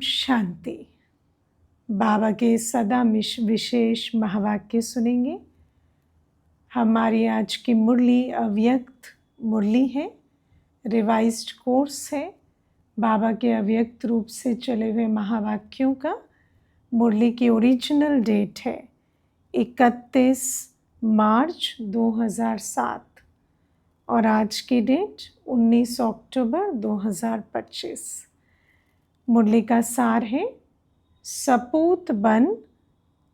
शांति। बाबा के सदा विशेष महावाक्य सुनेंगे। हमारी आज की मुरली अव्यक्त मुरली है, रिवाइज्ड कोर्स है बाबा के अव्यक्त रूप से चले हुए महावाक्यों का। मुरली की ओरिजिनल डेट है 31 मार्च 2007 और आज की डेट 19 अक्टूबर 2025। मुरली का सार है, सपूत बन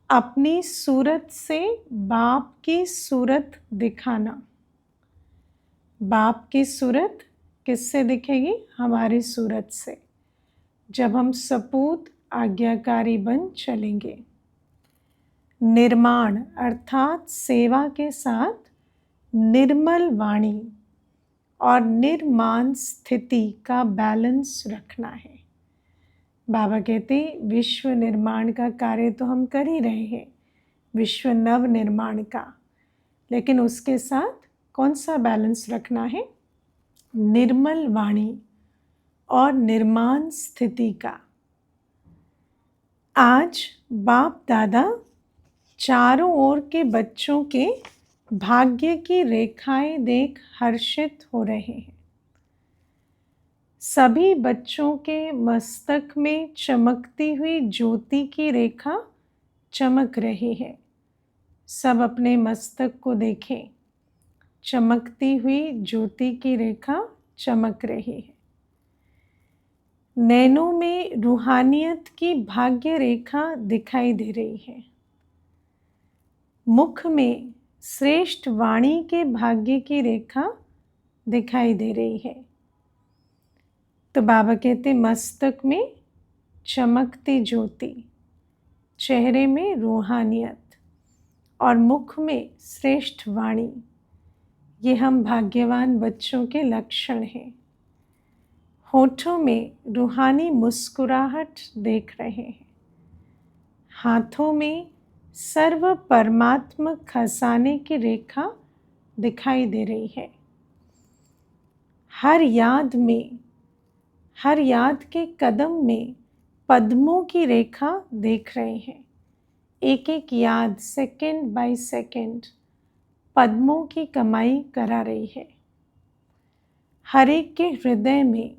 अपनी सूरत से बाप की सूरत दिखाना। बाप की सूरत किससे दिखेगी? हमारी सूरत से, जब हम सपूत आज्ञाकारी बन चलेंगे। निर्माण अर्थात सेवा के साथ निर्मल वाणी और निर्माण स्थिति का बैलेंस रखना है। बाबा कहते विश्व निर्माण का कार्य तो हम कर ही रहे हैं, विश्व नव निर्माण का, लेकिन उसके साथ कौन सा बैलेंस रखना है? निर्मल वाणी और निर्माण स्थिति का। आज बाप दादा चारों ओर के बच्चों के भाग्य की रेखाएं देख हर्षित हो रहे हैं। सभी बच्चों के मस्तक में चमकती हुई ज्योति की रेखा चमक रही है। सब अपने मस्तक को देखें, चमकती हुई ज्योति की रेखा चमक रही है। नैनों में रूहानियत की भाग्य रेखा दिखाई दे रही है। मुख में श्रेष्ठ वाणी के भाग्य की रेखा दिखाई दे रही है। तो बाबा कहते मस्तक में चमकती ज्योति, चेहरे में रूहानियत और मुख में श्रेष्ठ वाणी, ये हम भाग्यवान बच्चों के लक्षण हैं। होठों में रूहानी मुस्कुराहट देख रहे हैं। हाथों में सर्व परमात्मक खजाने की रेखा दिखाई दे रही है। हर याद के कदम में पद्मों की रेखा देख रहे हैं। एक एक याद सेकंड बाय सेकंड पद्मों की कमाई करा रही है। हर एक के हृदय में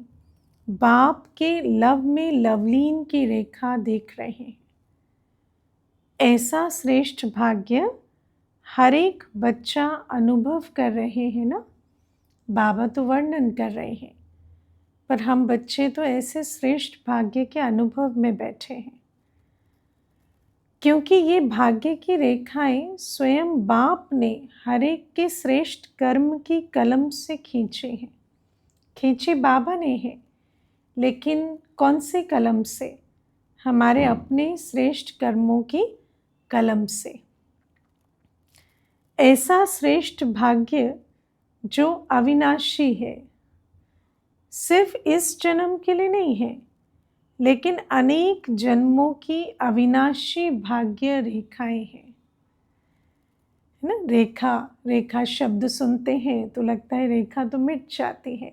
बाप के लव में लवलीन की रेखा देख रहे हैं। ऐसा श्रेष्ठ भाग्य हर एक बच्चा अनुभव कर रहे हैं ना। बाबा तो वर्णन कर रहे हैं, पर हम बच्चे तो ऐसे श्रेष्ठ भाग्य के अनुभव में बैठे हैं, क्योंकि ये भाग्य की रेखाएं स्वयं बाप ने हर एक के श्रेष्ठ कर्म की कलम से खींचे हैं। खींचे बाबा ने हैं, लेकिन कौन से कलम से? हमारे अपने श्रेष्ठ कर्मों की कलम से। ऐसा श्रेष्ठ भाग्य जो अविनाशी है, सिर्फ इस जन्म के लिए नहीं है, लेकिन अनेक जन्मों की अविनाशी भाग्य रेखाएं हैं। है ना? रेखा शब्द सुनते हैं तो लगता है रेखा तो मिट जाती है,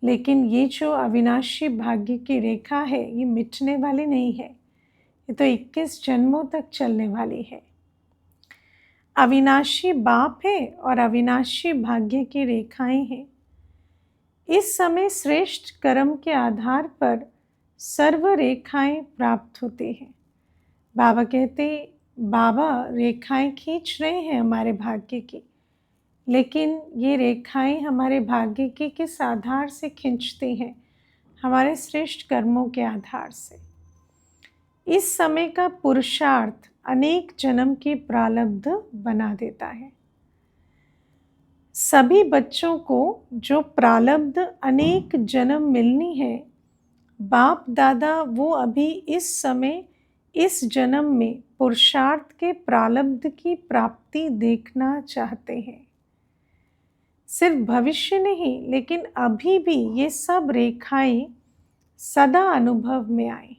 लेकिन ये जो अविनाशी भाग्य की रेखा है, ये मिटने वाली नहीं है। ये तो 21 जन्मों तक चलने वाली है। अविनाशी बाप है और अविनाशी भाग्य की रेखाएं हैं। इस समय श्रेष्ठ कर्म के आधार पर सर्व रेखाएं प्राप्त होती हैं। बाबा कहते बाबा रेखाएं खींच रहे हैं हमारे भाग्य की, लेकिन ये रेखाएं हमारे भाग्य की किस आधार से खींचती हैं? हमारे श्रेष्ठ कर्मों के आधार से। इस समय का पुरुषार्थ अनेक जन्म की प्रारब्ध बना देता है। सभी बच्चों को जो प्रारब्ध अनेक जन्म मिलनी है, बाप दादा वो अभी इस समय इस जन्म में पुरुषार्थ के प्रारब्ध की प्राप्ति देखना चाहते हैं। सिर्फ भविष्य नहीं, लेकिन अभी भी ये सब रेखाएं सदा अनुभव में आए।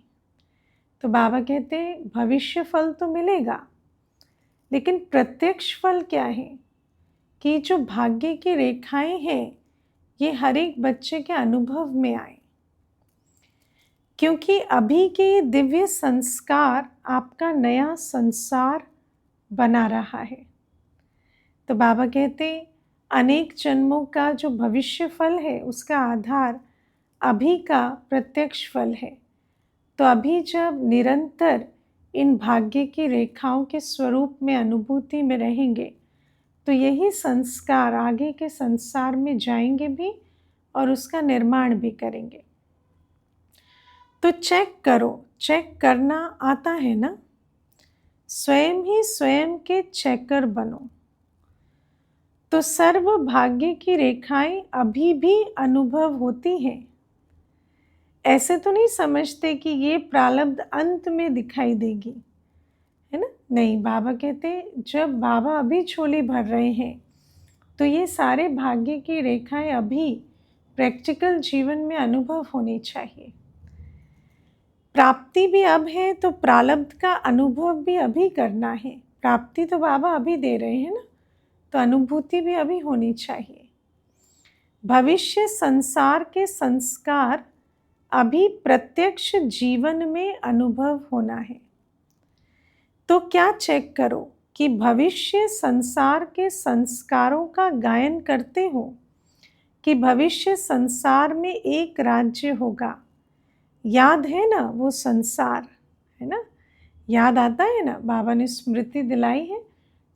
तो बाबा कहते हैं भविष्य फल तो मिलेगा, लेकिन प्रत्यक्ष फल क्या है? कि जो भाग्य की रेखाएं हैं, ये हर एक बच्चे के अनुभव में आए। क्योंकि अभी के दिव्य संस्कार आपका नया संसार बना रहा है। तो बाबा कहते अनेक जन्मों का जो भविष्य फल है उसका आधार अभी का प्रत्यक्ष फल है। तो अभी जब निरंतर इन भाग्य की रेखाओं के स्वरूप में अनुभूति में रहेंगे तो यही संस्कार आगे के संसार में जाएंगे भी और उसका निर्माण भी करेंगे। तो चेक करो, चेक करना आता है ना? स्वयं ही स्वयं के चेकर बनो। तो सर्व भाग्य की रेखाएं अभी भी अनुभव होती हैं। ऐसे तो नहीं समझते कि ये प्रारब्ध अंत में दिखाई देगी, है ना? नहीं, बाबा कहते जब बाबा अभी झोली भर रहे हैं तो ये सारे भाग्य की रेखाएं अभी प्रैक्टिकल जीवन में अनुभव होनी चाहिए। प्राप्ति भी अब है तो प्रारब्ध का अनुभव भी अभी करना है। प्राप्ति तो बाबा अभी दे रहे हैं ना, तो अनुभूति भी अभी होनी चाहिए। भविष्य संसार के संस्कार अभी प्रत्यक्ष जीवन में अनुभव होना है। तो क्या चेक करो कि भविष्य संसार के संस्कारों का गायन करते हो कि भविष्य संसार में एक राज्य होगा। याद है ना वो संसार, है ना? याद आता है ना? बाबा ने स्मृति दिलाई है,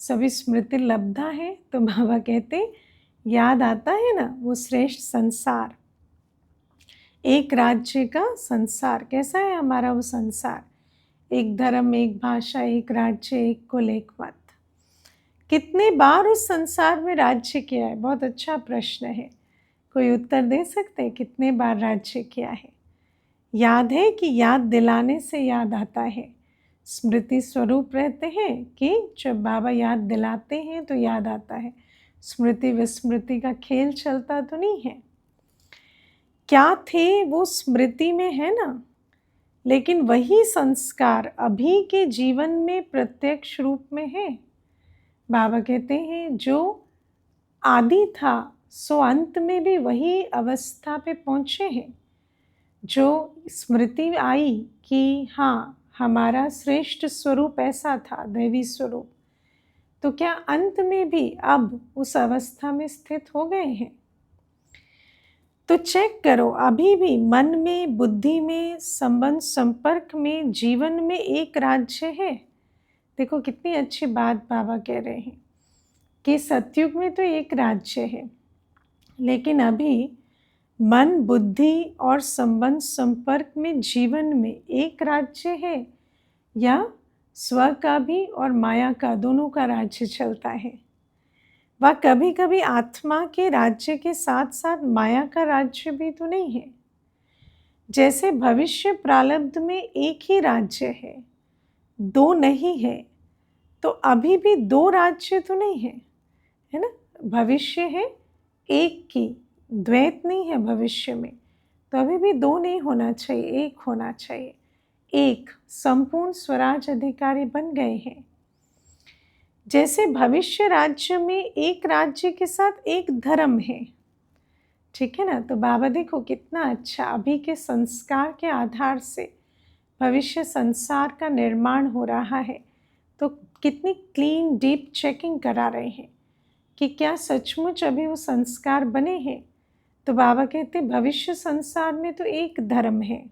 सभी स्मृति लब्धा है। तो बाबा कहते याद आता है ना वो श्रेष्ठ संसार, एक राज्य का संसार। कैसा है हमारा वो संसार? एक धर्म, एक भाषा, एक राज्य, एक कुल, एक मत। कितने बार उस संसार में राज्य किया है? बहुत अच्छा प्रश्न है। कोई उत्तर दे सकते हैं कितने बार राज्य किया है? याद है कि याद दिलाने से याद आता है। स्मृति स्वरूप रहते हैं कि जब बाबा याद दिलाते हैं तो याद आता है। स्मृति विस्मृति का खेल चलता तो नहीं है। क्या थे वो स्मृति में है ना, लेकिन वही संस्कार अभी के जीवन में प्रत्यक्ष रूप में है। बाबा कहते हैं जो आदि था सो अंत में भी वही अवस्था पे पहुँचे हैं। जो स्मृति आई कि हाँ हमारा श्रेष्ठ स्वरूप ऐसा था, दैवी स्वरूप, तो क्या अंत में भी अब उस अवस्था में स्थित हो गए हैं? तो चेक करो अभी भी मन में, बुद्धि में, संबंध संपर्क में, जीवन में एक राज्य है। देखो कितनी अच्छी बात बाबा कह रहे हैं कि सतयुग में तो एक राज्य है, लेकिन अभी मन, बुद्धि और संबंध संपर्क में जीवन में एक राज्य है, या स्व का भी और माया का, दोनों का राज्य चलता है। वह कभी कभी आत्मा के राज्य के साथ साथ माया का राज्य भी तो नहीं है। जैसे भविष्य प्रारब्ध में एक ही राज्य है, दो नहीं है, तो अभी भी दो राज्य तो नहीं है, है ना? भविष्य है एक की, द्वैत नहीं है भविष्य में, तो अभी भी दो नहीं होना चाहिए, एक होना चाहिए। एक संपूर्ण स्वराज अधिकारी बन गए हैं। जैसे भविष्य राज्य में एक राज्य के साथ एक धर्म है, ठीक है ना? तो बाबा देखो कितना अच्छा अभी के संस्कार के आधार से भविष्य संसार का निर्माण हो रहा है। तो कितनी क्लीन डीप चेकिंग करा रहे हैं कि क्या सचमुच अभी वो संस्कार बने हैं। तो बाबा कहते भविष्य संसार में तो एक धर्म है।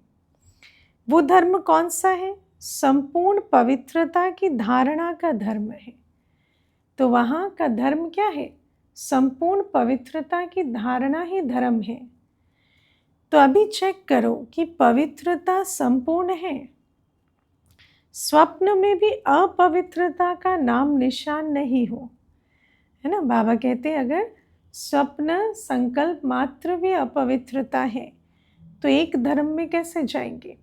वो धर्म कौन सा है? संपूर्ण पवित्रता की धारणा का धर्म है। तो वहाँ का धर्म क्या है? संपूर्ण पवित्रता की धारणा ही धर्म है। तो अभी चेक करो कि पवित्रता संपूर्ण है। स्वप्न में भी अपवित्रता का नाम निशान नहीं हो, है ना? बाबा कहते हैं अगर स्वप्न संकल्प मात्र भी अपवित्रता है तो एक धर्म में कैसे जाएंगे?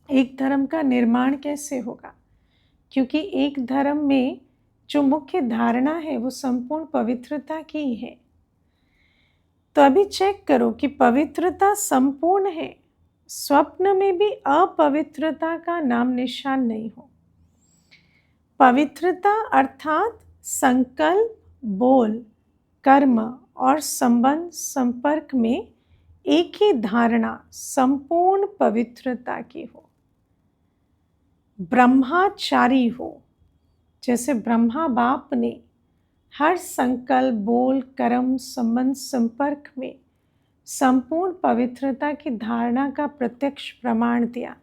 एक धर्म का निर्माण कैसे होगा? क्योंकि एक धर्म में जो मुख्य धारणा है वो संपूर्ण पवित्रता की है। तो अभी चेक करो कि पवित्रता संपूर्ण है, स्वप्न में भी अपवित्रता का नाम निशान नहीं हो। पवित्रता अर्थात संकल्प, बोल, कर्म और संबंध संपर्क में एक ही धारणा संपूर्ण पवित्रता की हो, ब्रह्माचारी हो। जैसे ब्रह्मा बाप ने हर संकल्प, बोल, कर्म, संबंध, संपर्क में संपूर्ण पवित्रता की धारणा का प्रत्यक्ष प्रमाण दिया,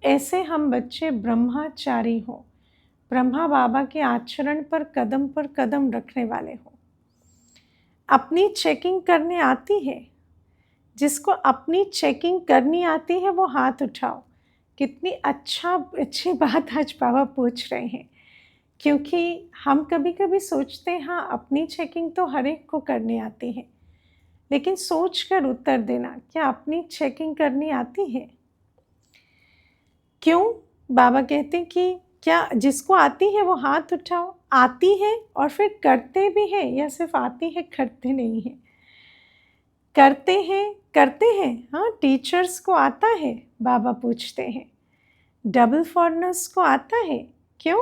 ऐसे हम बच्चे ब्रह्माचारी हो, ब्रह्मा बाबा के आचरण पर कदम रखने वाले हो। अपनी चेकिंग करने आती है? जिसको अपनी चेकिंग करनी आती है वो हाथ उठाओ। कितनी अच्छी बात आज बाबा पूछ रहे हैं, क्योंकि हम कभी कभी सोचते हैं हाँ अपनी चेकिंग तो हर एक को करनी आती है, लेकिन सोच कर उत्तर देना, क्या अपनी चेकिंग करनी आती है? क्यों बाबा कहते हैं कि क्या जिसको आती है वो हाथ उठाओ। आती है और फिर करते भी हैं, या सिर्फ आती है करते नहीं है? करते हैं। हाँ, टीचर्स को आता है, बाबा पूछते हैं। डबल फॉरनर्स को आता है, क्यों?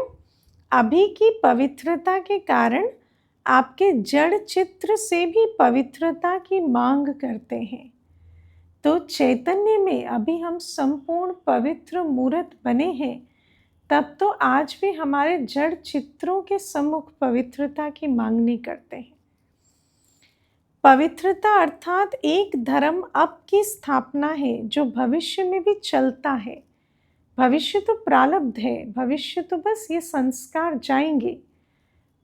अभी की पवित्रता के कारण आपके जड़ चित्र से भी पवित्रता की मांग करते हैं। तो चैतन्य में अभी हम संपूर्ण पवित्र मूर्त बने हैं, तब तो आज भी हमारे जड़ चित्रों के सम्मुख पवित्रता की मांग नहीं करते हैं। पवित्रता अर्थात एक धर्म अब की स्थापना है जो भविष्य में भी चलता है। भविष्य तो प्रारब्ध है, भविष्य तो बस ये संस्कार जाएंगे,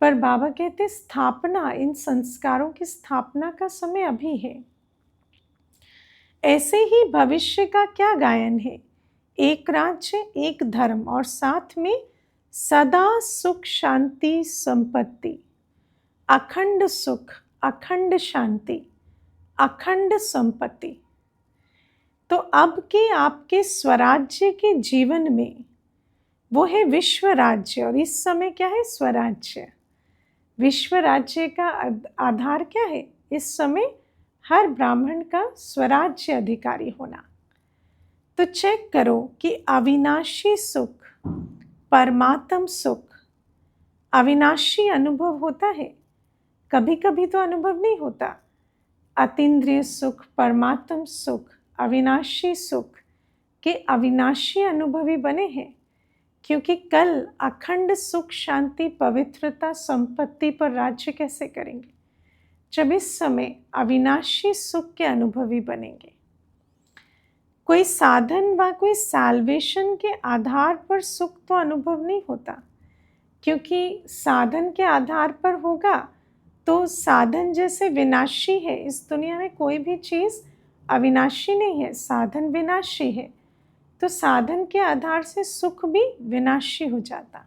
पर बाबा कहते स्थापना, इन संस्कारों की स्थापना का समय अभी है। ऐसे ही भविष्य का क्या गायन है? एक राज्य, एक धर्म, और साथ में सदा सुख, शांति, संपत्ति, अखंड सुख, अखंड शांति, अखंड संपत्ति। तो अब के आपके स्वराज्य के जीवन में वो है विश्व राज्य, और इस समय क्या है? स्वराज्य। विश्व राज्य का आधार क्या है? इस समय हर ब्राह्मण का स्वराज्य अधिकारी होना। तो चेक करो कि अविनाशी सुख, परमात्म सुख, अविनाशी अनुभव होता है? कभी कभी तो अनुभव नहीं होता। अतीन्द्रिय सुख, परमात्म सुख, अविनाशी सुख के अविनाशी अनुभवी बने हैं, क्योंकि कल अखंड सुख, शांति, पवित्रता, संपत्ति पर राज्य कैसे करेंगे जब इस समय अविनाशी सुख के अनुभवी बनेंगे। कोई साधन व कोई सैल्वेशन के आधार पर सुख तो अनुभव नहीं होता, क्योंकि साधन के आधार पर होगा तो साधन जैसे विनाशी है। इस दुनिया में कोई भी चीज़ अविनाशी नहीं है, साधन विनाशी है, तो साधन के आधार से सुख भी विनाशी हो जाता।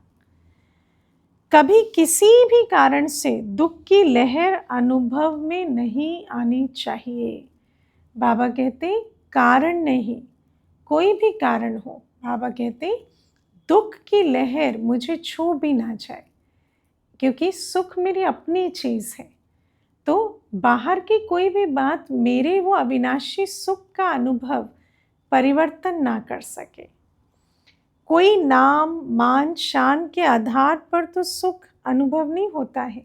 कभी किसी भी कारण से दुख की लहर अनुभव में नहीं आनी चाहिए। बाबा कहते कारण नहीं, कोई भी कारण हो, बाबा कहते दुख की लहर मुझे छू भी ना जाए, क्योंकि सुख मेरी अपनी चीज़ है। तो बाहर की कोई भी बात मेरे वो अविनाशी सुख का अनुभव परिवर्तन ना कर सके। कोई नाम, मान, शान के आधार पर तो सुख अनुभव नहीं होता है।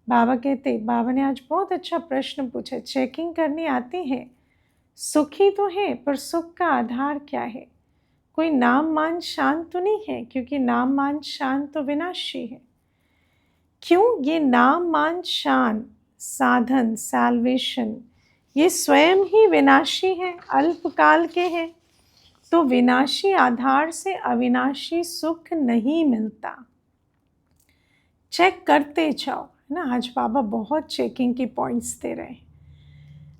बाबा कहते, बाबा ने आज बहुत अच्छा प्रश्न पूछा, चेकिंग करनी आती है, सुखी तो है, पर सुख का आधार क्या है? कोई नाम, मान, शान तो नहीं है, क्योंकि नाम, मान, शान तो विनाशी है। क्यों? ये नाम, मान, शान, साधन, सैल्वेशन, ये स्वयं ही विनाशी है, अल्पकाल के हैं। तो विनाशी आधार से अविनाशी सुख नहीं मिलता। चेक करते जाओ, है ना। आज बाबा बहुत चेकिंग की पॉइंट्स दे रहे हैं।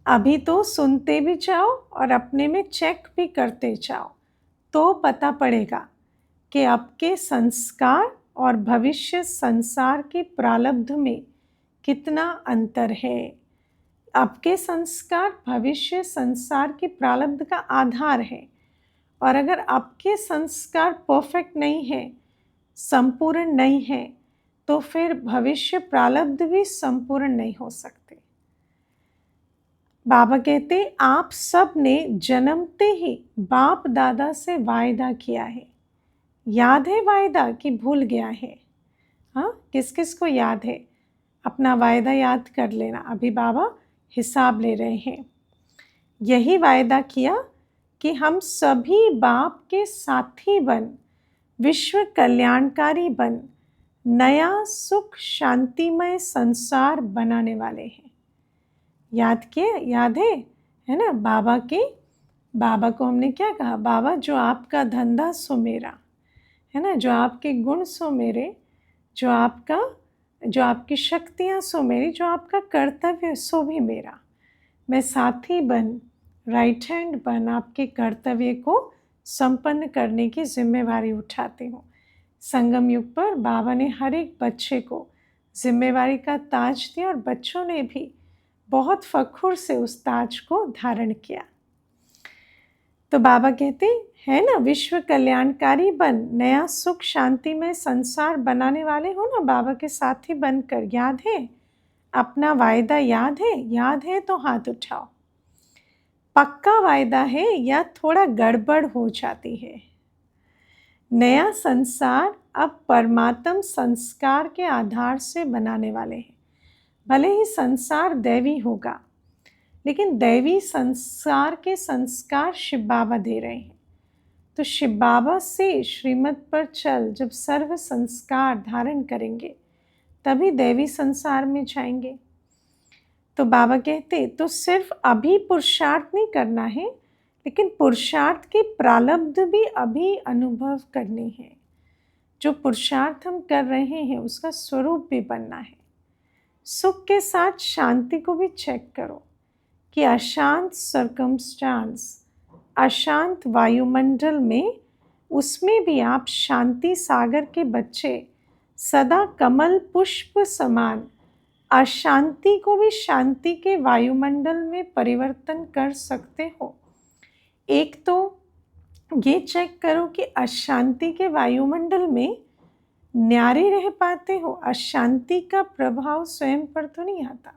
अभी तो सुनते भी जाओ और अपने में चेक भी करते जाओ, तो पता पड़ेगा कि आपके संस्कार और भविष्य संसार के प्रारब्ध में कितना अंतर है। आपके संस्कार भविष्य संसार के प्रारब्ध का आधार है, और अगर आपके संस्कार परफेक्ट नहीं है, संपूर्ण नहीं है, तो फिर भविष्य प्रारब्ध भी संपूर्ण नहीं हो सकते। बाबा कहते आप सब ने जन्मते ही बाप दादा से वायदा किया है। याद है वायदा कि भूल गया है? हाँ, किस किस को याद है? अपना वायदा याद कर लेना। अभी बाबा हिसाब ले रहे हैं। यही वायदा किया कि हम सभी बाप के साथी बन, विश्व कल्याणकारी बन, नया सुख शांतिमय संसार बनाने वाले हैं। याद है ना? बाबा को हमने क्या कहा? बाबा, जो आपका धंधा सो मेरा, है ना? जो आपके गुण सो मेरे, जो आपकी शक्तियाँ सो मेरी, जो आपका कर्तव्य सो भी मेरा। मैं साथी बन, राइट हैंड बन, आपके कर्तव्य को संपन्न करने की जिम्मेवारी उठाती हूँ। संगम युग पर बाबा ने हर एक बच्चे को जिम्मेवारी का ताज दिया और बच्चों ने भी बहुत फख्र से उस ताज को धारण किया। तो बाबा कहते हैं ना, विश्व कल्याणकारी बन, नया सुख शांति में संसार बनाने वाले हो ना, बाबा के साथी बनकर। याद है? अपना वायदा याद है? याद है तो हाथ उठाओ। पक्का वायदा है या थोड़ा गड़बड़ हो जाती है? नया संसार अब परमात्म संस्कार के आधार से बनाने वाले हैं। भले ही संसार दैवी होगा, लेकिन दैवी संसार के संस्कार शिव बाबा दे रहे हैं। तो शिव बाबा से श्रीमत पर चल जब सर्व संस्कार धारण करेंगे, तभी दैवी संसार में जाएंगे। तो बाबा कहते तो सिर्फ अभी पुरुषार्थ नहीं करना है, लेकिन पुरुषार्थ के प्रारब्ध भी अभी अनुभव करने हैं। जो पुरुषार्थ हम कर रहे हैं उसका स्वरूप भी बनना है। सुख के साथ शांति को भी चेक करो कि अशांत सर्कमस्टांस, अशांत वायुमंडल में, उसमें भी आप शांति सागर के बच्चे सदा कमल पुष्प समान अशांति को भी शांति के वायुमंडल में परिवर्तन कर सकते हो। एक तो ये चेक करो कि अशांति के वायुमंडल में न्यारे रह पाते हो, अशांति का प्रभाव स्वयं पर तो नहीं आता।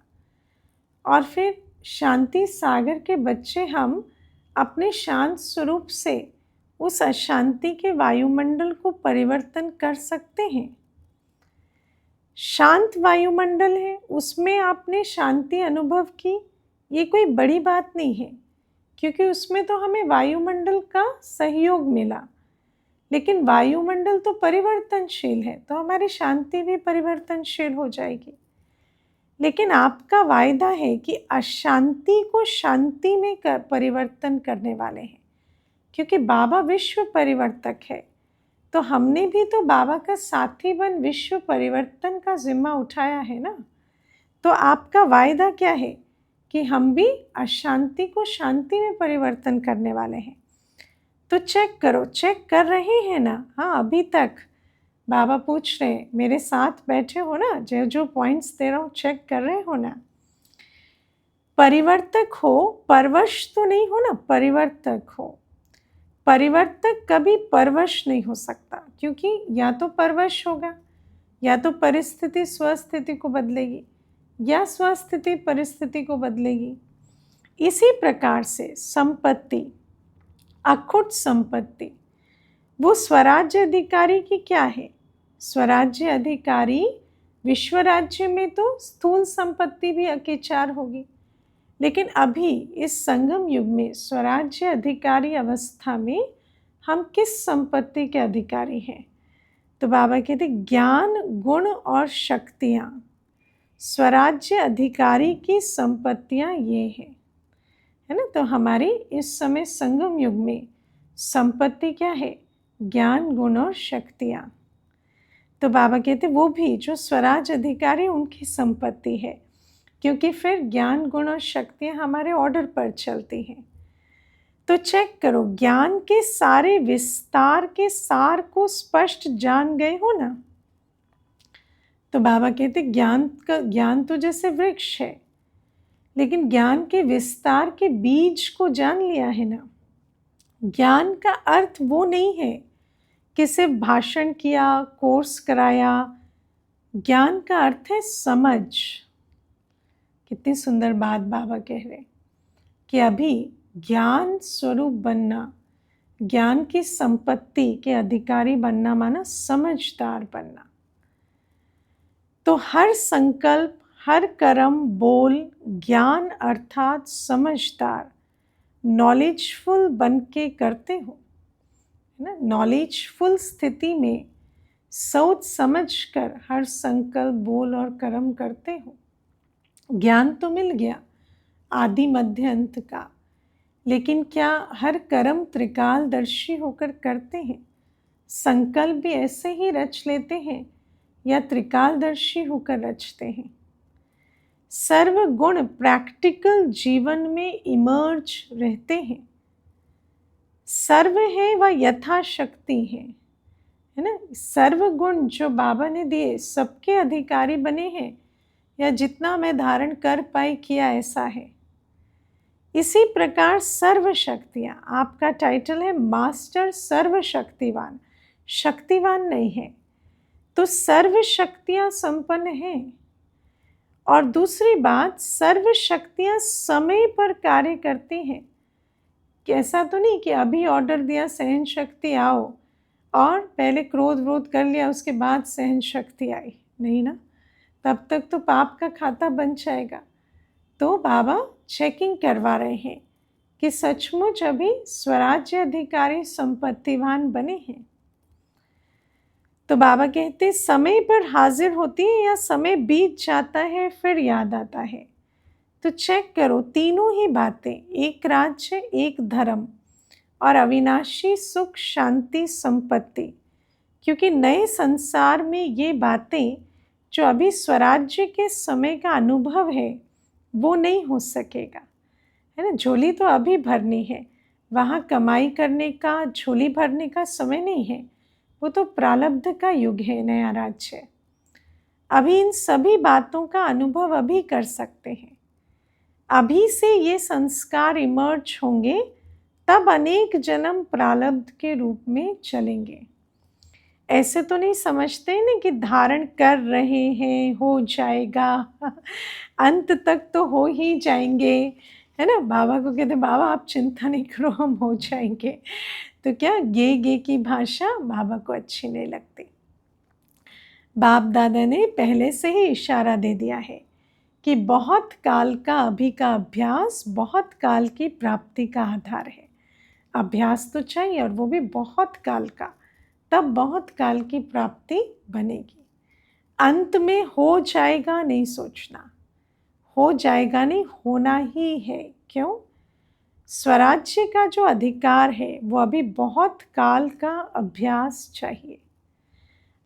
और फिर शांति सागर के बच्चे हम अपने शांत स्वरूप से उस अशांति के वायुमंडल को परिवर्तन कर सकते हैं। शांत वायुमंडल है, उसमें आपने शांति अनुभव की, ये कोई बड़ी बात नहीं है, क्योंकि उसमें तो हमें वायुमंडल का सहयोग मिला। लेकिन वायुमंडल तो परिवर्तनशील है, तो हमारी शांति भी परिवर्तनशील हो जाएगी। लेकिन आपका वायदा है कि अशांति को शांति में परिवर्तन करने वाले हैं, क्योंकि बाबा विश्व परिवर्तक है। तो हमने भी तो बाबा का साथी बन विश्व परिवर्तन का जिम्मा उठाया है ना। तो आपका वायदा क्या है कि हम भी अशांति को शांति में परिवर्तन करने वाले हैं। तो चेक करो, चेक कर रहे हैं ना? हाँ, अभी तक बाबा पूछ रहे हैं, मेरे साथ बैठे हो ना, जो जो पॉइंट्स दे रहा हूँ चेक कर रहे हो ना? परिवर्तक हो, परवश तो नहीं हो ना, परिवर्तक हो। परिवर्तक कभी परवश नहीं हो सकता, क्योंकि या तो परवश होगा, या तो परिस्थिति स्वस्थिति को बदलेगी, या स्वस्थिति परिस्थिति को बदलेगी। इसी प्रकार से संपत्ति, अखुट संपत्ति, वो स्वराज्य अधिकारी की क्या है? स्वराज्य अधिकारी विश्व राज्य में तो स्थूल संपत्ति भी अकेचार होगी, लेकिन अभी इस संगम युग में स्वराज्य अधिकारी अवस्था में हम किस संपत्ति के अधिकारी हैं? तो बाबा कहते ज्ञान, गुण और शक्तियाँ, स्वराज्य अधिकारी की संपत्तियाँ ये है ना। तो हमारी इस समय संगम युग में संपत्ति क्या है? ज्ञान, गुण और शक्तियाँ। तो बाबा कहते वो भी जो स्वराज अधिकारी उनकी संपत्ति है, क्योंकि फिर ज्ञान, गुण और शक्तियाँ हमारे ऑर्डर पर चलती हैं। तो चेक करो, ज्ञान के सारे विस्तार के सार को स्पष्ट जान गए हो ना। तो बाबा कहते ज्ञान तो जैसे वृक्ष है, लेकिन ज्ञान के विस्तार के बीज को जान लिया है ना। ज्ञान का अर्थ वो नहीं है कि सिर्फ भाषण किया, कोर्स कराया। ज्ञान का अर्थ है समझ। कितनी सुंदर बात बाबा कह रहे कि अभी ज्ञान स्वरूप बनना, ज्ञान की संपत्ति के अधिकारी बनना माना समझदार बनना। तो हर संकल्प, हर कर्म, बोल ज्ञान अर्थात समझदार, नॉलेजफुल बन के करते हो, है ना, नॉलेजफुल स्थिति में सोच समझ कर हर संकल्प, बोल और कर्म करते हो। ज्ञान तो मिल गया आदि मध्य अंत का, लेकिन क्या हर कर्म त्रिकालदर्शी होकर करते हैं? संकल्प भी ऐसे ही रच लेते हैं या त्रिकालदर्शी होकर रचते हैं? सर्व गुण प्रैक्टिकल जीवन में इमर्ज रहते हैं। सर्व है वह यथाशक्ति है ना। सर्व गुण जो बाबा ने दिए सबके अधिकारी बने हैं, या जितना मैं धारण कर पाई किया ऐसा है। इसी प्रकार सर्व शक्तियाँ, आपका टाइटल है मास्टर सर्वशक्तिवान, शक्तिवान नहीं है तो सर्व शक्तियाँ संपन्न हैं। और दूसरी बात, सर्व शक्तियाँ समय पर कार्य करती हैं। ऐसा तो नहीं कि अभी ऑर्डर दिया सहन शक्ति आओ और पहले क्रोध वरोध कर लिया उसके बाद सहन शक्ति आई, नहीं ना, तब तक तो पाप का खाता बन जाएगा। तो बाबा चेकिंग करवा रहे हैं कि सचमुच अभी स्वराज्य अधिकारी संपत्तिवान बने हैं। तो बाबा कहते समय पर हाजिर होती है या समय बीत जाता है फिर याद आता है। तो चेक करो, तीनों ही बातें, एक राज्य, एक धर्म और अविनाशी सुख शांति संपत्ति, क्योंकि नए संसार में ये बातें जो अभी स्वराज्य के समय का अनुभव है वो नहीं हो सकेगा, है ना। झोली तो अभी भरनी है, वहाँ कमाई करने का, झोली भरने का समय नहीं है, वो तो प्रारब्ध का युग है, नया राज्य। अभी इन सभी बातों का अनुभव अभी कर सकते हैं। अभी से ये संस्कार इमर्ज होंगे, तब अनेक जन्म प्रारब्ध के रूप में चलेंगे। ऐसे तो नहीं समझते ना कि धारण कर रहे हैं हो जाएगा, अंत तक तो हो ही जाएंगे, है ना। बाबा को कहते बाबा आप चिंता नहीं करो हम हो जाएंगे। तो क्या गे की भाषा बाबा को अच्छी नहीं लगती। बाप दादा ने पहले से ही इशारा दे दिया है कि बहुत काल का अभी का अभ्यास बहुत काल की प्राप्ति का आधार है। अभ्यास तो चाहिए और वो भी बहुत काल का, तब बहुत काल की प्राप्ति बनेगी। अंत में हो जाएगा नहीं सोचना, हो जाएगा नहीं, होना ही है। क्यों? स्वराज्य का जो अधिकार है वो अभी बहुत काल का अभ्यास चाहिए।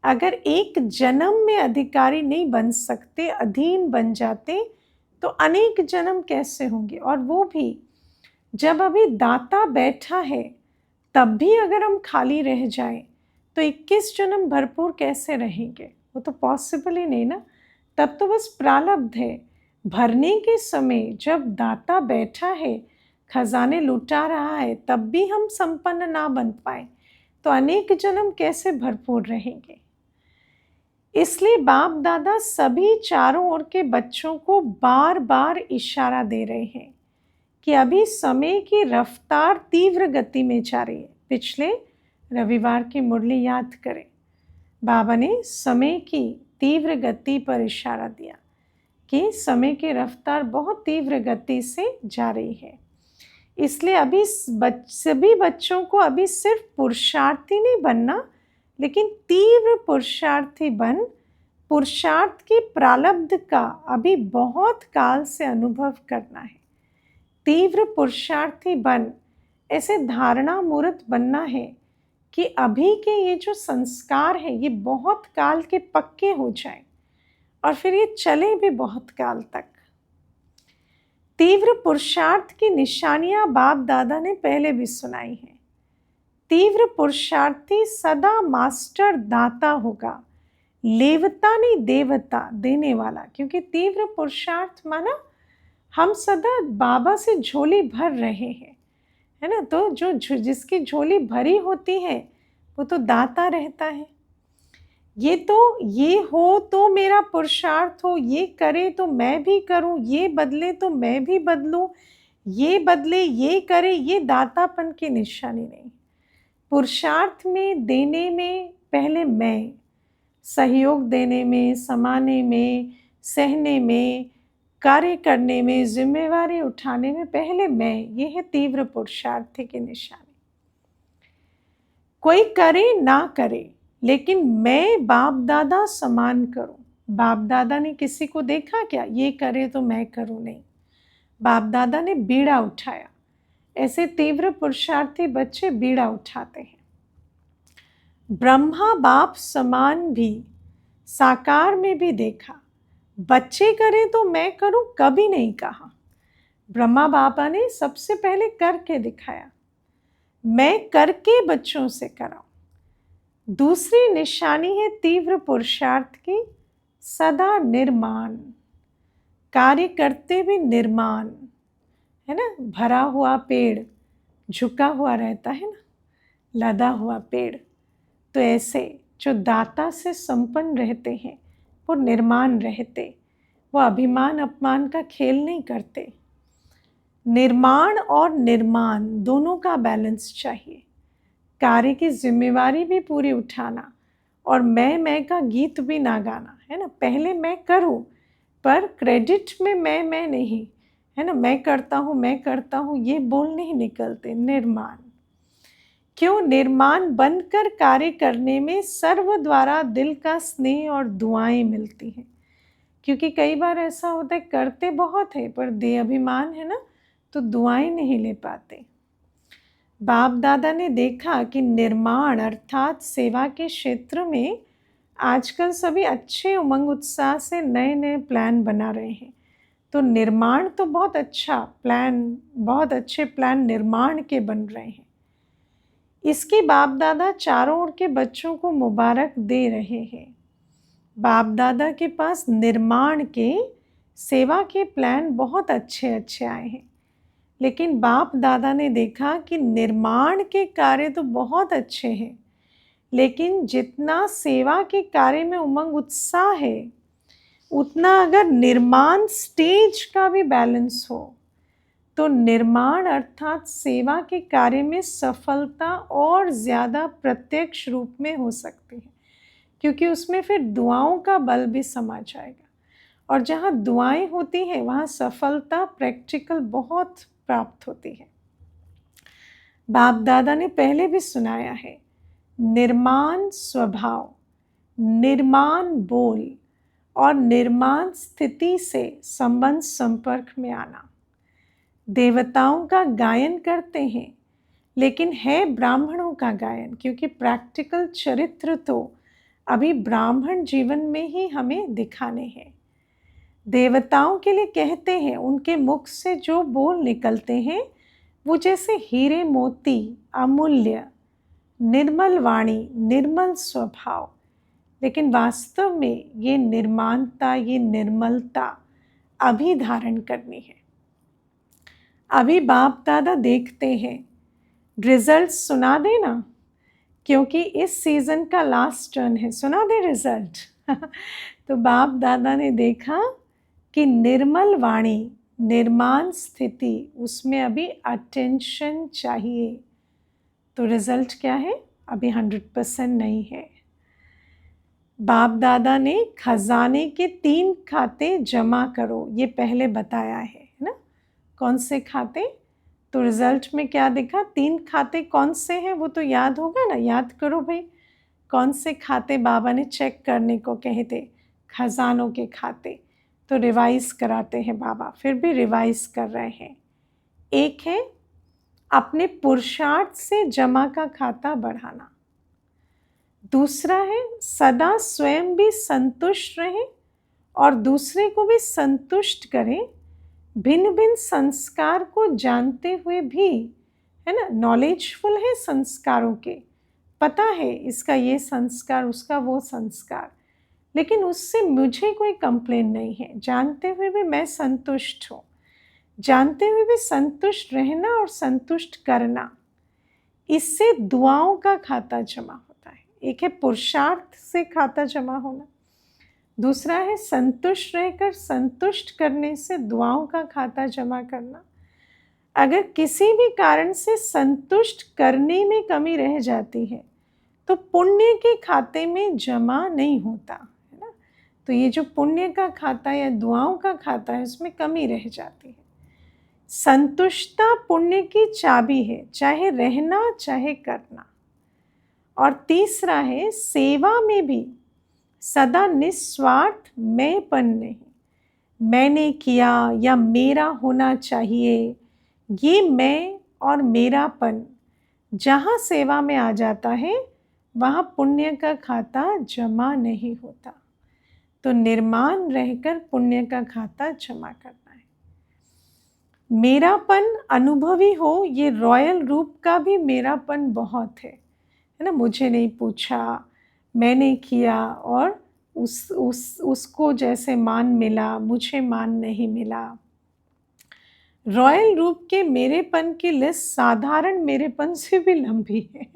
अगर एक जन्म में अधिकारी नहीं बन सकते, अधीन बन जाते, तो अनेक जन्म कैसे होंगे। और वो भी जब अभी दाता बैठा है तब भी अगर हम खाली रह जाएं तो 21 जन्म भरपूर कैसे रहेंगे, वो तो पॉसिबल ही नहीं ना। तब तो बस प्रारब्ध है। भरने के समय जब दाता बैठा है, खजाने लुटा रहा है, तब भी हम संपन्न ना बन पाए तो अनेक जन्म कैसे भरपूर रहेंगे। इसलिए बाप दादा सभी चारों ओर के बच्चों को बार बार इशारा दे रहे हैं कि अभी समय की रफ्तार तीव्र गति में जा रही है। पिछले रविवार की मुरली याद करें, बाबा ने समय की तीव्र गति पर इशारा दिया कि समय की रफ्तार बहुत तीव्र गति से जा रही है। इसलिए अभी सभी बच्चों को अभी सिर्फ पुरुषार्थी नहीं बनना, लेकिन तीव्र पुरुषार्थी बन पुरुषार्थ की प्रारब्ध का अभी बहुत काल से अनुभव करना है। तीव्र पुरुषार्थी बन ऐसे धारणा मूर्त बनना है कि अभी के ये जो संस्कार है ये बहुत काल के पक्के हो जाए और फिर ये चले भी बहुत काल तक। तीव्र पुरुषार्थ की निशानियां बाप दादा ने पहले भी सुनाई हैं। तीव्र पुरुषार्थी सदा मास्टर दाता होगा, लेवता नहीं देवता, देने वाला। क्योंकि तीव्र पुरुषार्थ माना हम सदा बाबा से झोली भर रहे हैं, है ना। तो जो जिसकी झोली भरी होती है वो तो दाता रहता है। ये हो तो मेरा पुरुषार्थ हो, ये करे तो मैं भी करूं, ये बदले तो मैं भी बदलूं, ये बदले ये करे, ये दातापन की निशानी नहीं। पुरुषार्थ में देने में पहले मैं, सहयोग देने में, समाने में, सहने में, कार्य करने में, जिम्मेवारी उठाने में पहले मैं, ये है तीव्र पुरुषार्थ की निशानी। कोई करे ना करे, लेकिन मैं बाप दादा समान करूं। बाप दादा ने किसी को देखा क्या, ये करे तो मैं करूं? नहीं, बाप दादा ने बीड़ा उठाया। ऐसे तीव्र पुरुषार्थी बच्चे बीड़ा उठाते हैं। ब्रह्मा बाप समान भी साकार में भी देखा, बच्चे करें तो मैं करूं कभी नहीं कहा। ब्रह्मा बाबा ने सबसे पहले करके दिखाया, मैं करके बच्चों से कराऊं। दूसरी निशानी है तीव्र पुरुषार्थ की, सदा निर्माण, कार्य करते भी निर्माण, है ना। भरा हुआ पेड़ झुका हुआ रहता है ना, लदा हुआ पेड़। तो ऐसे जो दाता से संपन्न रहते हैं वो निर्माण रहते, वो अभिमान अपमान का खेल नहीं करते। निर्माण और निर्माण दोनों का बैलेंस चाहिए। कार्य की जिम्मेवारी भी पूरी उठाना और मैं का गीत भी ना गाना, है ना। पहले मैं करूं पर क्रेडिट में मैं नहीं, है ना। मैं करता हूँ ये बोल नहीं निकलते। निर्माण क्यों? निर्माण बनकर कार्य करने में सर्व द्वारा दिल का स्नेह और दुआएं मिलती हैं। क्योंकि कई बार ऐसा होता है करते बहुत है पर देह अभिमान है ना, तो दुआएं नहीं ले पाते। बाप दादा ने देखा कि निर्माण अर्थात सेवा के क्षेत्र में आजकल सभी अच्छे उमंग उत्साह से नए नए प्लान बना रहे हैं। तो निर्माण तो बहुत अच्छा प्लान, बहुत अच्छे प्लान निर्माण के बन रहे हैं। इसकी बाप दादा चारों ओर के बच्चों को मुबारक दे रहे हैं। बाप दादा के पास निर्माण के, सेवा के प्लान बहुत अच्छे अच्छे आए हैं। लेकिन बाप दादा ने देखा कि निर्माण के कार्य तो बहुत अच्छे हैं, लेकिन जितना सेवा के कार्य में उमंग उत्साह है, उतना अगर निर्माण स्टेज का भी बैलेंस हो तो निर्माण अर्थात सेवा के कार्य में सफलता और ज़्यादा प्रत्यक्ष रूप में हो सकती है। क्योंकि उसमें फिर दुआओं का बल भी समा जाएगा, और जहाँ दुआएं होती हैं वहाँ सफलता प्रैक्टिकल बहुत प्राप्त होती है। बाप दादा ने पहले भी सुनाया है, निर्माण स्वभाव, निर्माण बोल और निर्माण स्थिति से संबंध संपर्क में आना। देवताओं का गायन करते हैं, लेकिन है ब्राह्मणों का गायन, क्योंकि प्रैक्टिकल चरित्र तो अभी ब्राह्मण जीवन में ही हमें दिखाने हैं। देवताओं के लिए कहते हैं, उनके मुख से जो बोल निकलते हैं वो जैसे हीरे मोती, अमूल्य, निर्मल वाणी, निर्मल स्वभाव। लेकिन वास्तव में ये निर्माणता, ये निर्मलता अभी धारण करनी है। अभी बाप दादा देखते हैं, रिजल्ट सुना देना, क्योंकि इस सीज़न का लास्ट टर्न है। सुना दे रिजल्ट। तो बाप दादा ने देखा कि निर्मल वाणी, निर्माण स्थिति, उसमें अभी अटेंशन चाहिए। तो रिजल्ट क्या है? अभी 100% नहीं है। बाप दादा ने खजाने के 3 खाते जमा करो, ये पहले बताया है ना। कौन से खाते? तो रिजल्ट में क्या देखा? 3 खाते कौन से हैं वो तो याद होगा ना, याद करो भाई। कौन से खाते बाबा ने चेक करने को कहे थे? खजानों के खाते। तो रिवाइज कराते हैं बाबा, फिर भी रिवाइज कर रहे हैं। एक है अपने पुरुषार्थ से जमा का खाता बढ़ाना। दूसरा है सदा स्वयं भी संतुष्ट रहें और दूसरे को भी संतुष्ट करें, भिन्न भिन्न संस्कार को जानते हुए भी, है ना। नॉलेजफुल है संस्कारों के, पता है इसका ये संस्कार, उसका वो संस्कार, लेकिन उससे मुझे कोई कंप्लेन नहीं है। जानते हुए भी मैं संतुष्ट हूँ, जानते हुए भी संतुष्ट रहना और संतुष्ट करना, इससे दुआओं का खाता जमा होता है। एक है पुरुषार्थ से खाता जमा होना, दूसरा है संतुष्ट रहकर संतुष्ट करने से दुआओं का खाता जमा करना। अगर किसी भी कारण से संतुष्ट करने में कमी रह जाती है तो पुण्य के खाते में जमा नहीं होता, है ना। तो ये जो पुण्य का खाता या दुआओं का खाता है उसमें कमी रह जाती है। संतुष्टता पुण्य की चाबी है, चाहे रहना चाहे करना। और तीसरा है सेवा में भी सदा निस्वार्थ मैंपन नहीं, मैंने किया या मेरा होना चाहिए, ये मैं और मेरापन जहाँ सेवा में आ जाता है वहाँ पुण्य का खाता जमा नहीं होता। तो निर्माण रहकर पुण्य का खाता जमा करना है। मेरापन अनुभवी हो, ये रॉयल रूप का भी मेरापन बहुत है ना। मुझे नहीं पूछा, मैंने किया और उसको जैसे मान मिला, मुझे मान नहीं मिला। रॉयल रूप के मेरेपन की लिस्ट साधारण मेरेपन से भी लंबी है।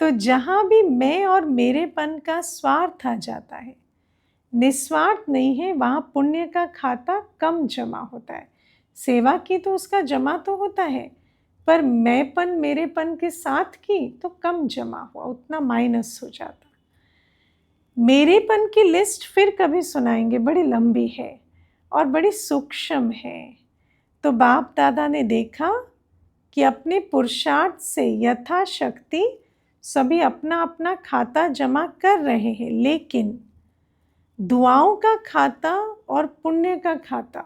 तो जहाँ भी मैं और मेरेपन का स्वार्थ आ जाता है, निस्वार्थ नहीं है, वहाँ पुण्य का खाता कम जमा होता है। सेवा की तो उसका जमा तो होता है, पर मैंपन मेरेपन के साथ की तो कम जमा हुआ, उतना माइनस हो जाता। मेरेपन की लिस्ट फिर कभी सुनाएंगे, बड़ी लंबी है और बड़ी सूक्ष्म है। तो बाप दादा ने देखा कि अपने पुरुषार्थ से यथाशक्ति सभी अपना अपना खाता जमा कर रहे हैं, लेकिन दुआओं का खाता और पुण्य का खाता,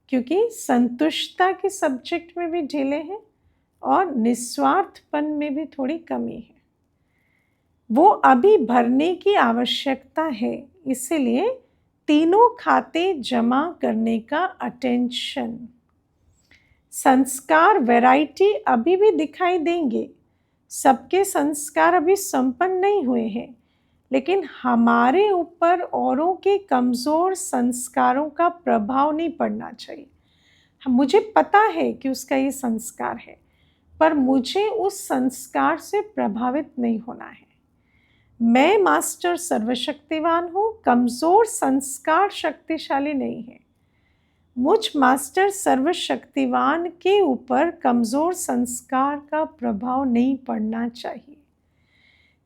क्योंकि संतुष्टता के सब्जेक्ट में भी ढीले हैं और निस्वार्थपन में भी थोड़ी कमी है, वो अभी भरने की आवश्यकता है। इसीलिए तीनों खाते जमा करने का अटेंशन। संस्कार वैरायटी अभी भी दिखाई देंगे, सबके संस्कार अभी संपन्न नहीं हुए हैं, लेकिन हमारे ऊपर औरों के कमज़ोर संस्कारों का प्रभाव नहीं पड़ना चाहिए। मुझे पता है कि उसका ये संस्कार है, पर मुझे उस संस्कार से प्रभावित नहीं होना है। मैं मास्टर सर्वशक्तिवान हूँ, कमज़ोर संस्कार शक्तिशाली नहीं है। मुझ मास्टर सर्वशक्तिवान के ऊपर कमज़ोर संस्कार का प्रभाव नहीं पड़ना चाहिए।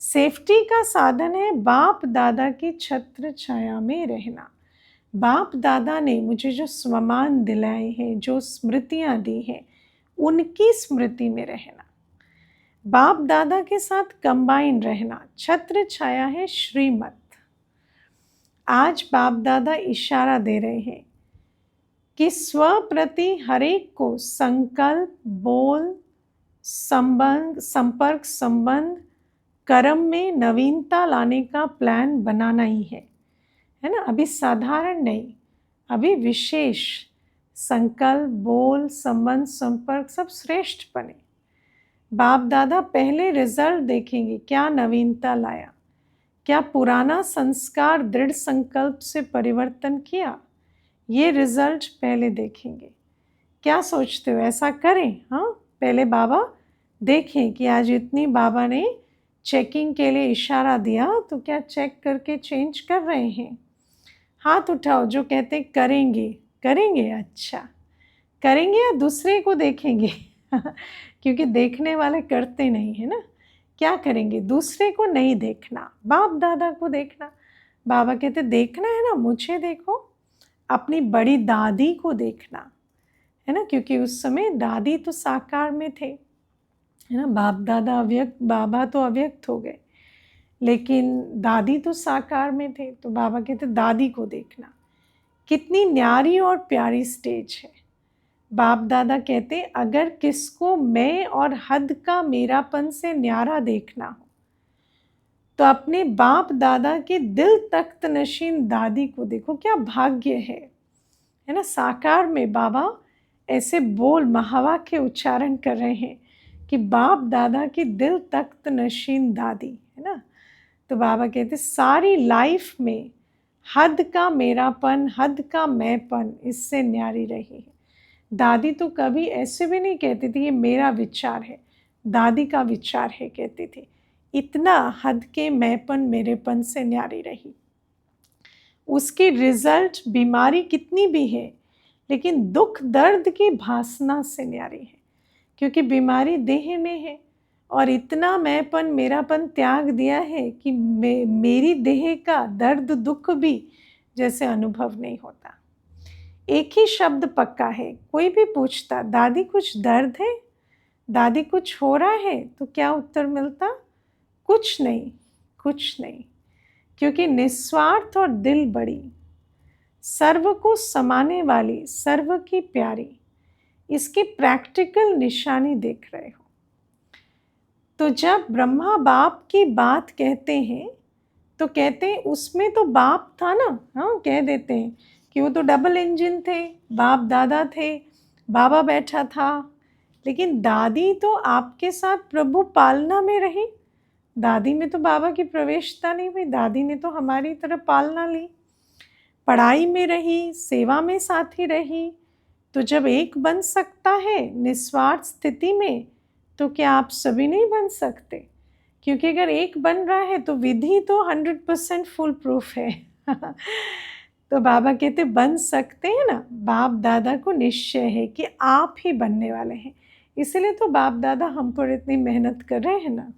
सेफ्टी का साधन है बाप दादा की छत्र छाया में रहना। बाप दादा ने मुझे जो स्वमान दिलाए हैं, जो स्मृतियाँ दी हैं, उनकी स्मृति में रहना, बाप दादा के साथ कंबाइन रहना। छत्र छाया है श्रीमत। आज बाप दादा इशारा दे रहे हैं कि स्व प्रति हरेक को संकल्प, बोल, संपर्क, संबंध, कर्म में नवीनता लाने का प्लान बनाना ही है ना। अभी साधारण नहीं, अभी विशेष संकल्प, बोल, संबंध, संपर्क सब श्रेष्ठ बने। बाप दादा पहले रिजल्ट देखेंगे, क्या नवीनता लाया, क्या पुराना संस्कार दृढ़ संकल्प से परिवर्तन किया, ये रिजल्ट पहले देखेंगे। क्या सोचते हो, ऐसा करें? हाँ, पहले बाबा देखें कि आज इतनी बाबा ने चेकिंग के लिए इशारा दिया, तो क्या चेक करके चेंज कर रहे हैं? हाथ उठाओ जो कहते करेंगे। करेंगे, अच्छा करेंगे या दूसरे को देखेंगे? क्योंकि देखने वाले करते नहीं है ना। क्या करेंगे? दूसरे को नहीं देखना, बाप दादा को देखना। बाबा कहते देखना है ना, मुझे देखो, अपनी बड़ी दादी को देखना है ना, क्योंकि उस समय दादी तो साकार में थे है ना। बाप दादा अव्यक्त, बाबा तो अव्यक्त हो गए, लेकिन दादी तो साकार में थे। तो बाबा कहते दादी को देखना। कितनी न्यारी और प्यारी स्टेज है। बाप दादा कहते अगर किसको मैं और हद का मेरापन से न्यारा देखना हो, तो अपने बाप दादा के दिल तख्त नशीन दादी को देखो। क्या भाग्य है ना। साकार में बाबा ऐसे बोल महावाक्य उच्चारण कर रहे हैं कि बाप दादा की दिल तख्त नशीन दादी है ना। तो बाबा कहते सारी लाइफ में हद का मेरापन, हद का मैंपन, इससे न्यारी रही है। दादी तो कभी ऐसे भी नहीं कहती थी ये मेरा विचार है, दादी का विचार है कहती थी। इतना हद के मैंपन, मेरेपन से न्यारी रही। उसकी रिजल्ट बीमारी कितनी भी है, लेकिन दुख दर्द की भासना से न्यारी है, क्योंकि बीमारी देह में है। और इतना मैंपन, मेरापन त्याग दिया है कि मेरी देह का दर्द दुख भी जैसे अनुभव नहीं होता। एक ही शब्द पक्का है। कोई भी पूछता दादी कुछ दर्द है, दादी कुछ हो रहा है, तो क्या उत्तर मिलता? कुछ नहीं, कुछ नहीं। क्योंकि निस्वार्थ और दिल बड़ी, सर्व को समाने वाली, सर्व की प्यारी, इसकी प्रैक्टिकल निशानी देख रहे हो। तो जब ब्रह्मा बाप की बात कहते हैं तो कहते हैं उसमें तो बाप था ना, हाँ कह देते हैं कि वो तो डबल इंजन थे, बाप दादा थे, बाबा बैठा था। लेकिन दादी तो आपके साथ प्रभु पालना में रही, दादी में तो बाबा की प्रवेशता नहीं हुई, दादी ने तो हमारी तरह पालना ली, पढ़ाई में रही, सेवा में साथी रही। तो जब एक बन सकता है निस्वार्थ स्थिति में, तो क्या आप सभी नहीं बन सकते? क्योंकि अगर एक बन रहा है तो विधि तो 100% फुल प्रूफ है। तो बाबा कहते बन सकते हैं ना, बाप दादा को निश्चय है कि आप ही बनने वाले हैं, इसलिए तो बाप दादा हम पर इतनी मेहनत कर रहे हैं ना।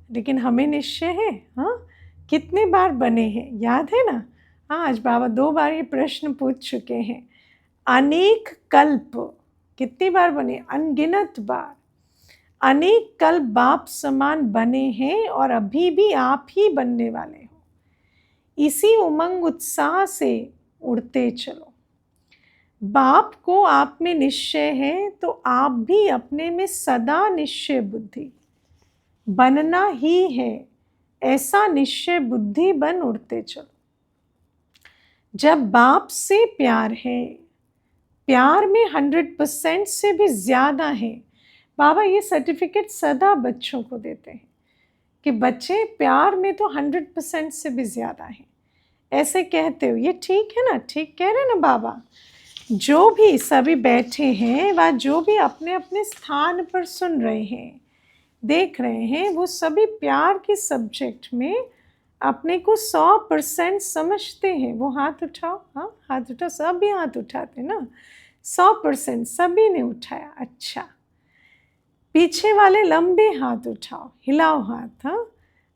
लेकिन हमें निश्चय है, हाँ कितने बार बने हैं याद है ना? हाँ आज बाबा 2 बार ये प्रश्न पूछ चुके हैं। अनेक कल्प कितनी बार बने? अनगिनत बार। अनेक कल्प बाप समान बने हैं और अभी भी आप ही बनने वाले हो। इसी उमंग उत्साह से उड़ते चलो। बाप को आप में निश्चय है तो आप भी अपने में सदा निश्चय बुद्धि बनना ही है, ऐसा निश्चय बुद्धि बन उड़ते चलो। जब बाप से प्यार है, प्यार में 100% से भी ज़्यादा है। बाबा ये सर्टिफिकेट सदा बच्चों को देते हैं कि बच्चे प्यार में तो 100% से भी ज़्यादा हैं। ऐसे कहते हो, ये ठीक है ना? ठीक कह रहे हैं ना बाबा? जो भी सभी बैठे हैं व जो भी अपने अपने स्थान पर सुन रहे हैं, देख रहे हैं, वो सभी प्यार के सब्जेक्ट में अपने को 100% समझते हैं। वो हाथ उठाओ, हाँ हाथ उठाओ, सभी हाथ उठाते ना, 100% सभी ने उठाया। अच्छा, पीछे वाले लंबे हाथ उठाओ, हिलाओ हाथ। हाँ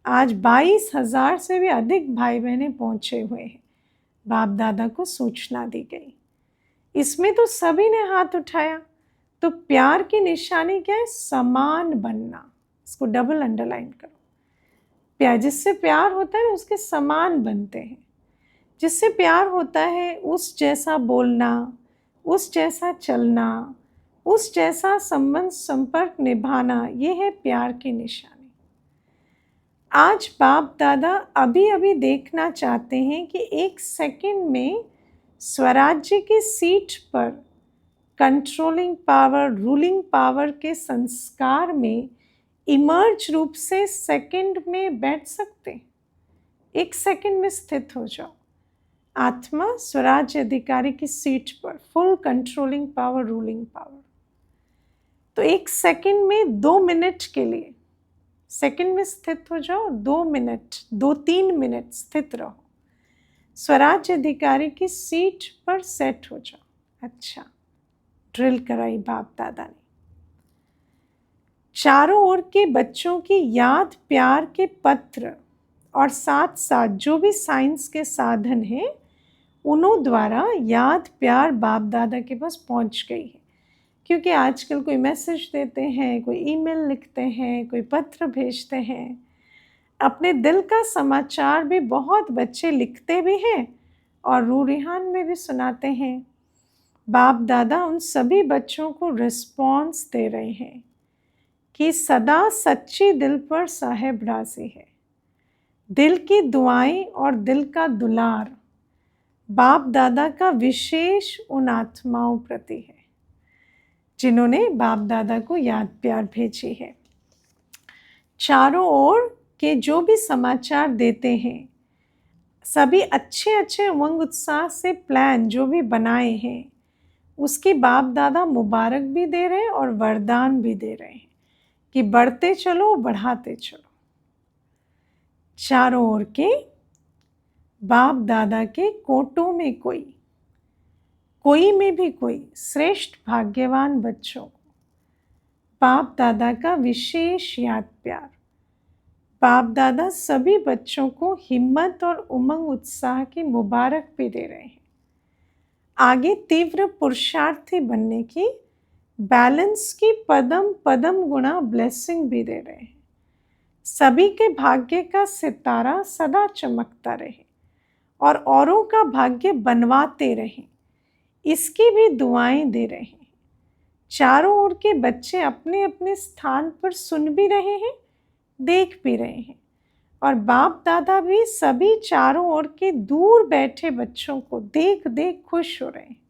आज 22,000 से भी अधिक भाई बहनें पहुंचे हुए हैं, बाप दादा को सूचना दी गई। इसमें तो सभी ने हाथ उठाया। तो प्यार की निशानी क्या है? समान बनना। इसको डबल अंडरलाइन करो। प्यार, जिससे प्यार होता है उसके समान बनते हैं। जिससे प्यार होता है उस जैसा बोलना, उस जैसा चलना, उस जैसा संबंध संपर्क निभाना, ये है प्यार की निशानी। आज बाप दादा अभी अभी देखना चाहते हैं कि 1 सेकंड में स्वराज्य की सीट पर कंट्रोलिंग पावर, रूलिंग पावर के संस्कार में इमर्ज रूप से सेकंड में बैठ सकते। 1 सेकंड में स्थित हो जाओ। आत्मा स्वराज्य अधिकारी की सीट पर, full controlling power, ruling power. तो 1 सेकंड में 2 मिनट के लिए सेकंड में स्थित हो जाओ। 2 मिनट, 2-3 मिनट स्थित रहो, स्वराज्य अधिकारी की सीट पर सेट हो जाओ। अच्छा, ड्रिल कराई बाप दादा ने। चारों ओर के बच्चों की याद, प्यार के पत्र और साथ साथ जो भी साइंस के साधन हैं, उन्हों द्वारा याद प्यार बाप दादा के पास पहुंच गई है। क्योंकि आजकल कोई मैसेज देते हैं, कोई ईमेल लिखते हैं, कोई पत्र भेजते हैं, अपने दिल का समाचार भी बहुत बच्चे लिखते भी हैं और रूरिहान में भी सुनाते हैं। बाप दादा उन सभी बच्चों को रिस्पॉन्स दे रहे हैं कि सदा सच्ची दिल पर साहेब राजी है। दिल की दुआएं और दिल का दुलार बाप दादा का विशेष उन आत्माओं प्रति है जिन्होंने बाप दादा को याद प्यार भेजी है। चारों ओर के जो भी समाचार देते हैं, सभी अच्छे अच्छे उमंग उत्साह से प्लान जो भी बनाए हैं, उसकी बाप दादा मुबारक भी दे रहे हैं और वरदान भी दे रहे हैं कि बढ़ते चलो, बढ़ाते चलो। चारों ओर के बाप दादा के कोटों में कोई में भी कोई श्रेष्ठ भाग्यवान बच्चों को बाप दादा का विशेष याद प्यार, बाप दादा सभी बच्चों को हिम्मत और उमंग उत्साह की मुबारक भी दे रहे हैं। आगे तीव्र पुरुषार्थी बनने की, बैलेंस की पदम पदम गुणा ब्लेसिंग भी दे रहे हैं। सभी के भाग्य का सितारा सदा चमकता रहे और औरों का भाग्य बनवाते रहें, इसकी भी दुआएं दे रहे हैं। चारों ओर के बच्चे अपने अपने स्थान पर सुन भी रहे हैं, देख भी रहे हैं, और बाप दादा भी सभी चारों ओर के दूर बैठे बच्चों को देख देख खुश हो रहे हैं।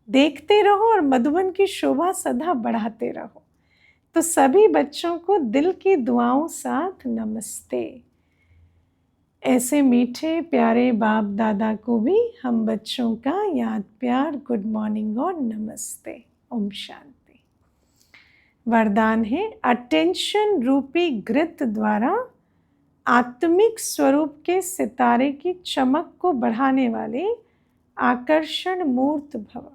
देखते रहो और मधुबन की शोभा सदा बढ़ाते रहो। तो सभी बच्चों को दिल की दुआओं साथ नमस्ते। ऐसे मीठे प्यारे बाप दादा को भी हम बच्चों का याद प्यार गुड मॉर्निंग और नमस्ते। ओम शांति। वरदान है, अटेंशन रूपी घृत द्वारा आत्मिक स्वरूप के सितारे की चमक को बढ़ाने वाले आकर्षण मूर्त भव।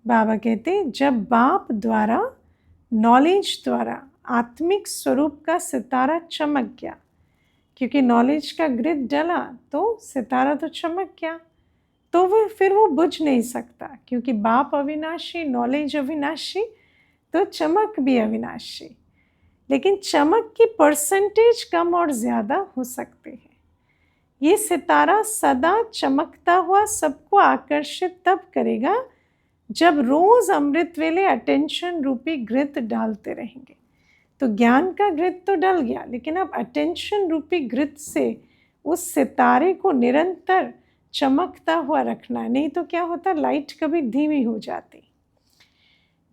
बाबा कहते, जब बाप द्वारा, नॉलेज द्वारा आत्मिक स्वरूप का सितारा चमक गया, क्योंकि नॉलेज का घृत जला तो सितारा तो चमक गया, तो वो बुझ नहीं सकता, क्योंकि बाप अविनाशी, नॉलेज अविनाशी, तो चमक भी अविनाशी। लेकिन चमक की परसेंटेज कम और ज़्यादा हो सकती है। ये सितारा सदा चमकता हुआ सबको आकर्षित तब करेगा जब रोज़ अमृत वेले अटेंशन रूपी घृत डालते रहेंगे। तो ज्ञान का घृत तो डल गया, लेकिन अब अटेंशन रूपी घृत से उस सितारे को निरंतर चमकता हुआ रखना है। नहीं तो क्या होता, लाइट कभी धीमी हो जाती।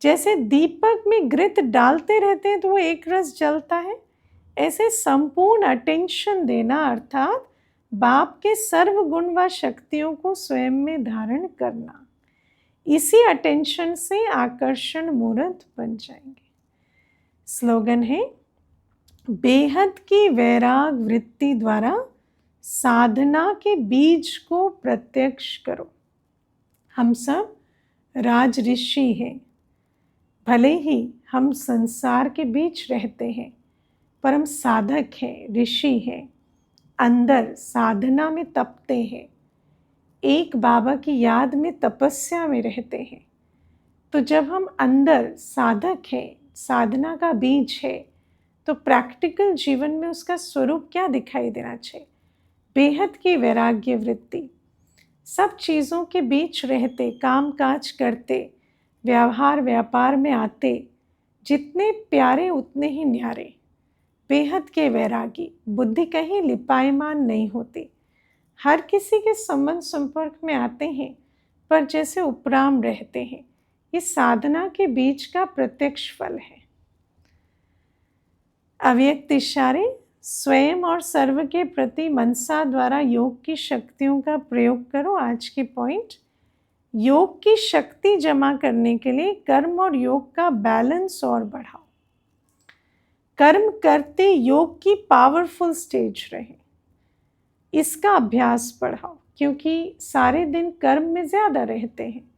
जैसे दीपक में घृत डालते रहते हैं तो वो एक रस जलता है, ऐसे संपूर्ण अटेंशन देना, अर्थात बाप के सर्व गुण व शक्तियों को स्वयं में धारण करना। इसी अटेंशन से आकर्षण मूर्त बन जाएंगे। स्लोगन है, बेहद की वैराग वृत्ति द्वारा साधना के बीज को प्रत्यक्ष करो। हम सब राज ऋषि हैं। भले ही हम संसार के बीच रहते हैं, पर हम साधक हैं, ऋषि हैं, अंदर साधना में तपते हैं, एक बाबा की याद में तपस्या में रहते हैं। तो जब हम अंदर साधक हैं, साधना का बीज है, तो प्रैक्टिकल जीवन में उसका स्वरूप क्या दिखाई देना चाहिए? बेहद की वैराग्य वृत्ति। सब चीज़ों के बीच रहते, काम काज करते, व्यवहार व्यापार में आते, जितने प्यारे उतने ही न्यारे। बेहद के वैरागी, बुद्धि कहीं लिपायमान नहीं होती, हर किसी के संबंध संपर्क में आते हैं, पर जैसे उपराम रहते हैं। ये साधना के बीच का प्रत्यक्ष फल है। अव्यक्त इशारे, स्वयं और सर्व के प्रति मनसा द्वारा योग की शक्तियों का प्रयोग करो। आज की पॉइंट, योग की शक्ति जमा करने के लिए कर्म और योग का बैलेंस और बढ़ाओ। कर्म करते योग की पावरफुल स्टेज रहे, इसका अभ्यास बढ़ाओ, क्योंकि सारे दिन कर्म में ज़्यादा रहते हैं,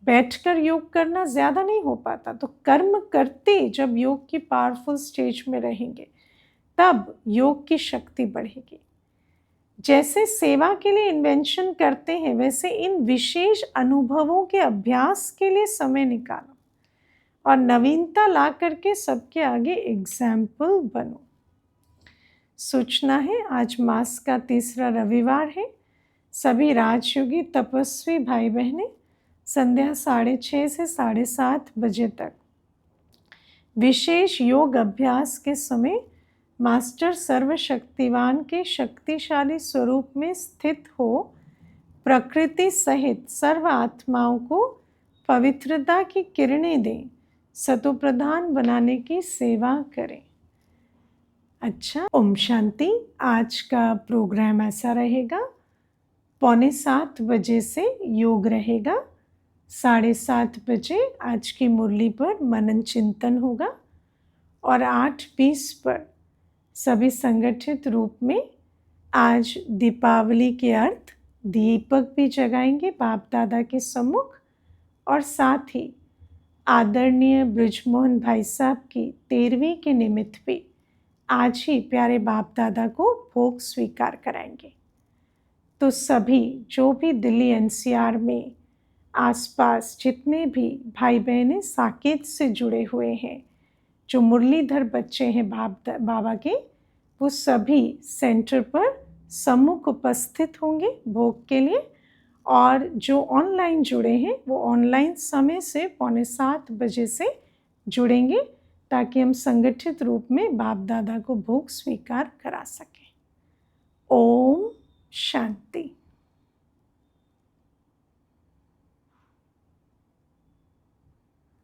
बैठकर योग करना ज़्यादा नहीं हो पाता। तो कर्म करते जब योग की पावरफुल स्टेज में रहेंगे, तब योग की शक्ति बढ़ेगी। जैसे सेवा के लिए इन्वेंशन करते हैं, वैसे इन विशेष अनुभवों के अभ्यास के लिए समय निकालो और नवीनता ला करके सबके आगे एग्जाम्पल बनो। सूचना है, आज मास का तीसरा रविवार है। सभी राजयोगी तपस्वी भाई बहनें संध्या 6:30 से 7:30 बजे तक विशेष योग अभ्यास के समय मास्टर सर्वशक्तिवान के शक्तिशाली स्वरूप में स्थित हो प्रकृति सहित सर्व आत्माओं को पवित्रता की किरणें दें, सतोप्रधान बनाने की सेवा करें। अच्छा, ओम शांति। आज का प्रोग्राम ऐसा रहेगा, 6:45 बजे से योग रहेगा, 7:30 बजे आज की मुरली पर मनन चिंतन होगा और 8:20 पर सभी संगठित रूप में आज दीपावली के अर्थ दीपक भी जगाएंगे बाप दादा के सम्मुख, और साथ ही आदरणीय ब्रिजमोहन भाई साहब की 13वीं के निमित्त भी आज ही प्यारे बाप दादा को भोग स्वीकार कराएंगे। तो सभी जो भी दिल्ली एनसीआर में आसपास जितने भी भाई बहनें साकेत से जुड़े हुए हैं, जो मुरलीधर बच्चे हैं बाबा के, वो सभी सेंटर पर सम्मुख उपस्थित होंगे भोग के लिए। और जो ऑनलाइन जुड़े हैं वो ऑनलाइन समय से 6:45 बजे से जुड़ेंगे, ताकि हम संगठित रूप में बाप दादा को भोग स्वीकार करा सकें। ओम शांति।